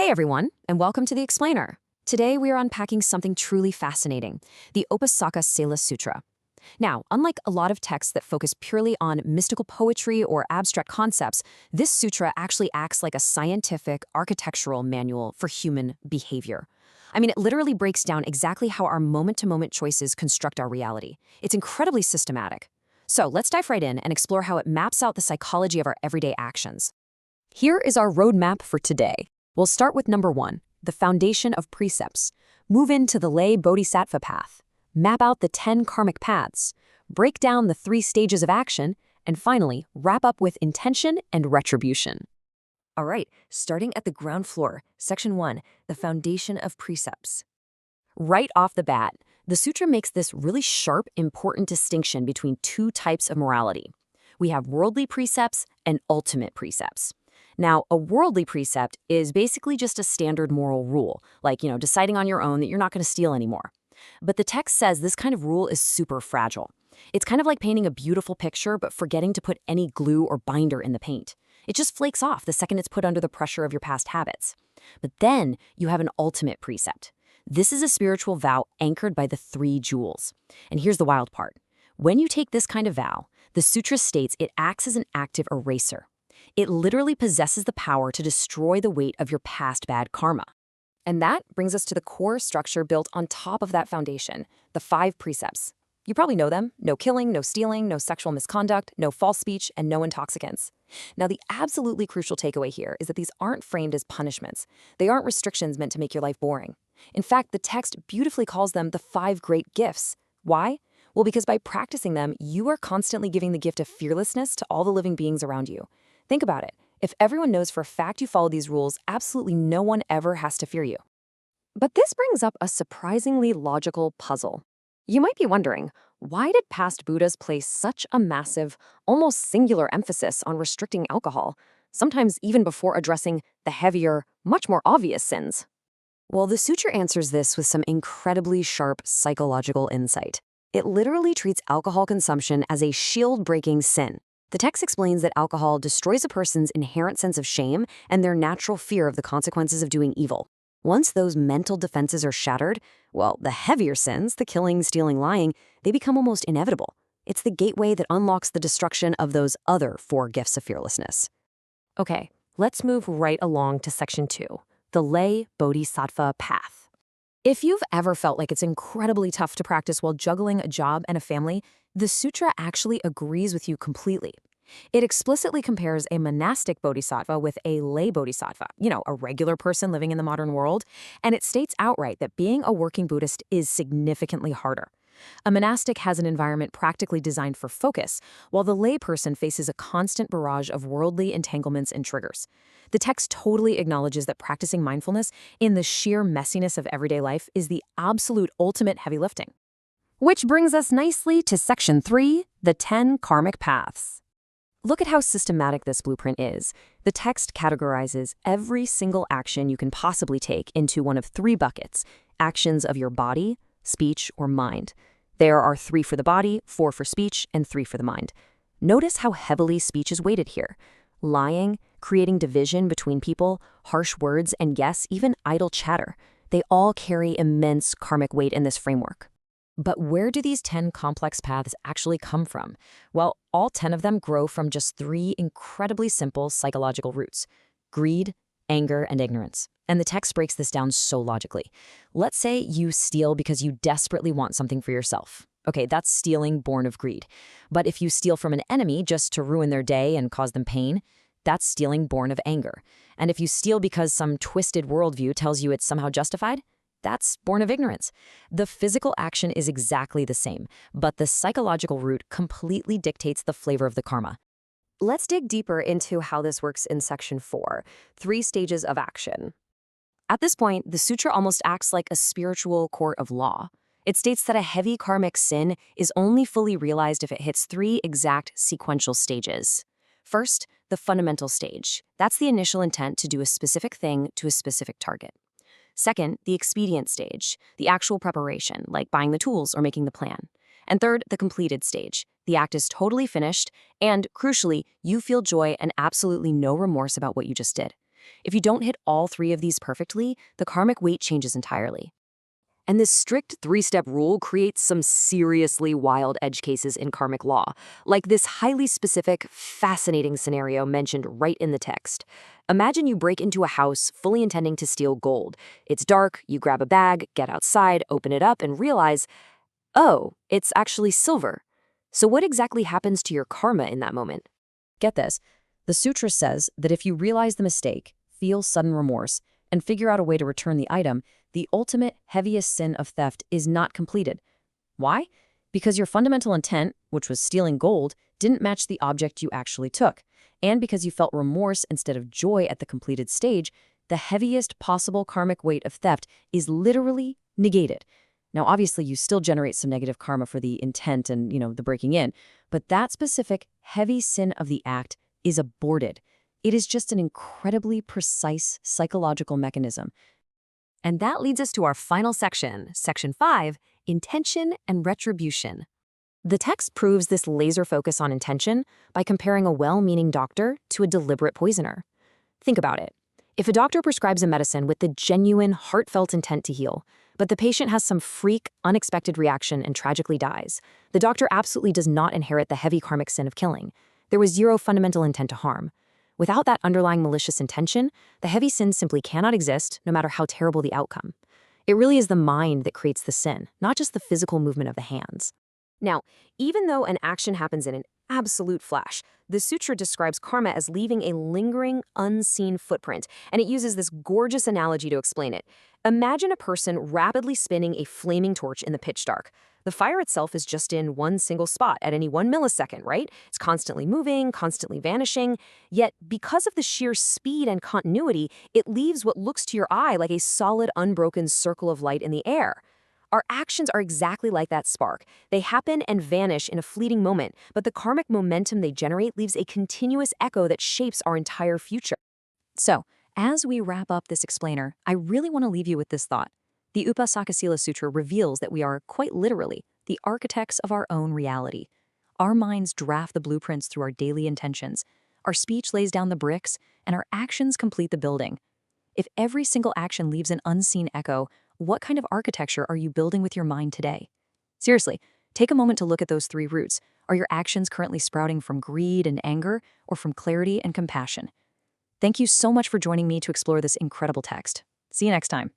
Hey everyone, and welcome to The Explainer. Today we are unpacking something truly fascinating, the Upasaka Sela Sutra. Now, unlike a lot of texts that focus purely on mystical poetry or abstract concepts, this sutra actually acts like a scientific, architectural manual for human behavior. I mean, it literally breaks down exactly how our moment-to-moment choices construct our reality. It's incredibly systematic. So let's dive right in and explore how it maps out the psychology of our everyday actions. Here is our roadmap for today. We'll start with number 1, the foundation of precepts. Move into the lay bodhisattva path. Map out the 10 karmic paths. Break down the 3 stages of action. And finally, wrap up with intention and retribution. All right, starting at the ground floor, section 1, the foundation of precepts. Right off the bat, the sutra makes this really sharp, important distinction between 2 types of morality. We have worldly precepts and ultimate precepts. Now, a worldly precept is basically just a standard moral rule, like, deciding on your own that you're not going to steal anymore. But the text says this kind of rule is super fragile. It's kind of like painting a beautiful picture but forgetting to put any glue or binder in the paint. It just flakes off the second it's put under the pressure of your past habits. But then you have an ultimate precept. This is a spiritual vow anchored by the 3 jewels. And here's the wild part. When you take this kind of vow, the sutra states it acts as an active eraser. It literally possesses the power to destroy the weight of your past bad karma. And that brings us to the core structure built on top of that foundation, the 5 precepts. You probably know them: no killing, no stealing, no sexual misconduct, no false speech, and no intoxicants. Now, the absolutely crucial takeaway here is that these aren't framed as punishments. They aren't restrictions meant to make your life boring. In fact, the text beautifully calls them the 5 great gifts. Why? Well, because by practicing them, you are constantly giving the gift of fearlessness to all the living beings around you. Think about it. If everyone knows for a fact you follow these rules, absolutely no one ever has to fear you. But this brings up a surprisingly logical puzzle. You might be wondering, why did past Buddhas place such a massive, almost singular emphasis on restricting alcohol, sometimes even before addressing the heavier, much more obvious sins? Well, the sutra answers this with some incredibly sharp psychological insight. It literally treats alcohol consumption as a shield-breaking sin. The text explains that alcohol destroys a person's inherent sense of shame and their natural fear of the consequences of doing evil. Once those mental defenses are shattered, well, the heavier sins, the killing, stealing, lying, they become almost inevitable. It's the gateway that unlocks the destruction of those other 4 gifts of fearlessness. Okay, let's move right along to section 2, the lay bodhisattva path. If you've ever felt like it's incredibly tough to practice while juggling a job and a family, the sutra actually agrees with you completely. It explicitly compares a monastic bodhisattva with a lay bodhisattva, a regular person living in the modern world, and it states outright that being a working Buddhist is significantly harder. A monastic has an environment practically designed for focus, while the lay person faces a constant barrage of worldly entanglements and triggers. The text totally acknowledges that practicing mindfulness in the sheer messiness of everyday life is the absolute ultimate heavy lifting. Which brings us nicely to section 3, the 10 karmic paths. Look at how systematic this blueprint is. The text categorizes every single action you can possibly take into one of 3 buckets: actions of your body, speech, or mind. There are 3 for the body, 4 for speech, and 3 for the mind. Notice how heavily speech is weighted here. Lying, creating division between people, harsh words, and yes, even idle chatter. They all carry immense karmic weight in this framework. But where do these 10 complex paths actually come from? Well, all 10 of them grow from just 3 incredibly simple psychological roots: greed, anger, and ignorance. And the text breaks this down so logically. Let's say you steal because you desperately want something for yourself. Okay, that's stealing born of greed. But if you steal from an enemy just to ruin their day and cause them pain, that's stealing born of anger. And if you steal because some twisted worldview tells you it's somehow justified, that's born of ignorance. The physical action is exactly the same, but the psychological root completely dictates the flavor of the karma. Let's dig deeper into how this works in section 4, 3 stages of action. At this point, the sutra almost acts like a spiritual court of law. It states that a heavy karmic sin is only fully realized if it hits 3 exact sequential stages. First, the fundamental stage. That's the initial intent to do a specific thing to a specific target. Second, the expedient stage, the actual preparation, like buying the tools or making the plan. And third, the completed stage. The act is totally finished, and crucially, you feel joy and absolutely no remorse about what you just did. If you don't hit all three of these perfectly, the karmic weight changes entirely. And this strict three-step rule creates some seriously wild edge cases in karmic law, like this highly specific, fascinating scenario mentioned right in the text. Imagine you break into a house fully intending to steal gold. It's dark, you grab a bag, get outside, open it up, and realize, oh, it's actually silver. So what exactly happens to your karma in that moment? Get this. The sutra says that if you realize the mistake, feel sudden remorse, and figure out a way to return the item, the ultimate, heaviest sin of theft is not completed. Why? Because your fundamental intent, which was stealing gold, didn't match the object you actually took. And because you felt remorse instead of joy at the completed stage, the heaviest possible karmic weight of theft is literally negated. Now, obviously, you still generate some negative karma for the intent and, the breaking in, but that specific heavy sin of the act is aborted. It is just an incredibly precise psychological mechanism. And that leads us to our final section, Section 5, Intention and Retribution. The text proves this laser focus on intention by comparing a well-meaning doctor to a deliberate poisoner. Think about it. If a doctor prescribes a medicine with the genuine, heartfelt intent to heal, but the patient has some freak, unexpected reaction and tragically dies, the doctor absolutely does not inherit the heavy karmic sin of killing. There was zero fundamental intent to harm. Without that underlying malicious intention, the heavy sin simply cannot exist, no matter how terrible the outcome. It really is the mind that creates the sin, not just the physical movement of the hands. Now, even though an action happens in an absolute flash, the sutra describes karma as leaving a lingering, unseen footprint, and it uses this gorgeous analogy to explain it. Imagine a person rapidly spinning a flaming torch in the pitch dark. The fire itself is just in one single spot at any 1 millisecond, right? It's constantly moving, constantly vanishing. Yet, because of the sheer speed and continuity, it leaves what looks to your eye like a solid, unbroken circle of light in the air. Our actions are exactly like that spark. They happen and vanish in a fleeting moment, but the karmic momentum they generate leaves a continuous echo that shapes our entire future. So, as we wrap up this explainer, I really want to leave you with this thought. The Upasakasila Sutra reveals that we are, quite literally, the architects of our own reality. Our minds draft the blueprints through our daily intentions. Our speech lays down the bricks, and our actions complete the building. If every single action leaves an unseen echo, what kind of architecture are you building with your mind today? Seriously, take a moment to look at those three roots. Are your actions currently sprouting from greed and anger, or from clarity and compassion? Thank you so much for joining me to explore this incredible text. See you next time.